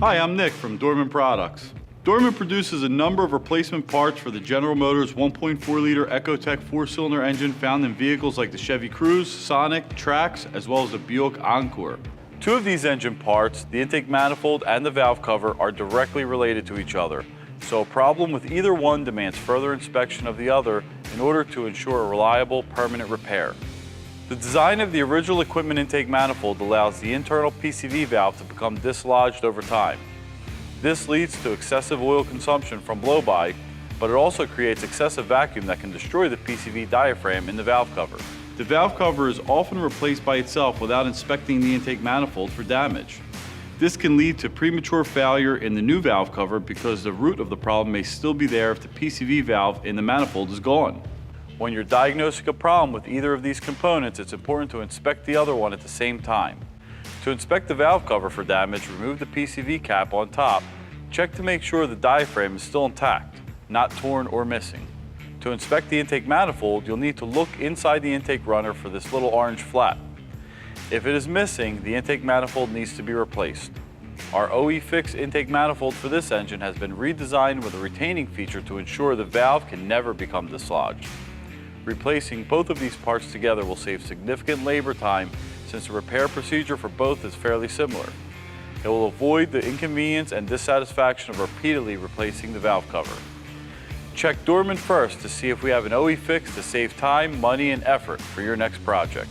Hi, I'm Nick from Dorman Products. Dorman produces a number of replacement parts for the General Motors 1.4-liter Ecotec 4-cylinder engine found in vehicles like the Chevy Cruze, Sonic, Trax, as well as the Buick Encore. Two of these engine parts, the intake manifold and the valve cover, are directly related to each other, so a problem with either one demands further inspection of the other in order to ensure a reliable, permanent repair. The design of the original equipment intake manifold allows the internal PCV valve to become dislodged over time. This leads to excessive oil consumption from blow-by, but it also creates excessive vacuum that can destroy the PCV diaphragm in the valve cover. The valve cover is often replaced by itself without inspecting the intake manifold for damage. This can lead to premature failure in the new valve cover because the root of the problem may still be there if the PCV valve in the manifold is gone. When you're diagnosing a problem with either of these components, it's important to inspect the other one at the same time. To inspect the valve cover for damage, remove the PCV cap on top. Check to make sure the diaphragm is still intact, not torn or missing. To inspect the intake manifold, you'll need to look inside the intake runner for this little orange flap. If it is missing, the intake manifold needs to be replaced. Our OE Fix intake manifold for this engine has been redesigned with a retaining feature to ensure the valve can never become dislodged. Replacing both of these parts together will save significant labor time since the repair procedure for both is fairly similar. It will avoid the inconvenience and dissatisfaction of repeatedly replacing the valve cover. Check Dorman first to see if we have an OE Fix to save time, money, and effort for your next project.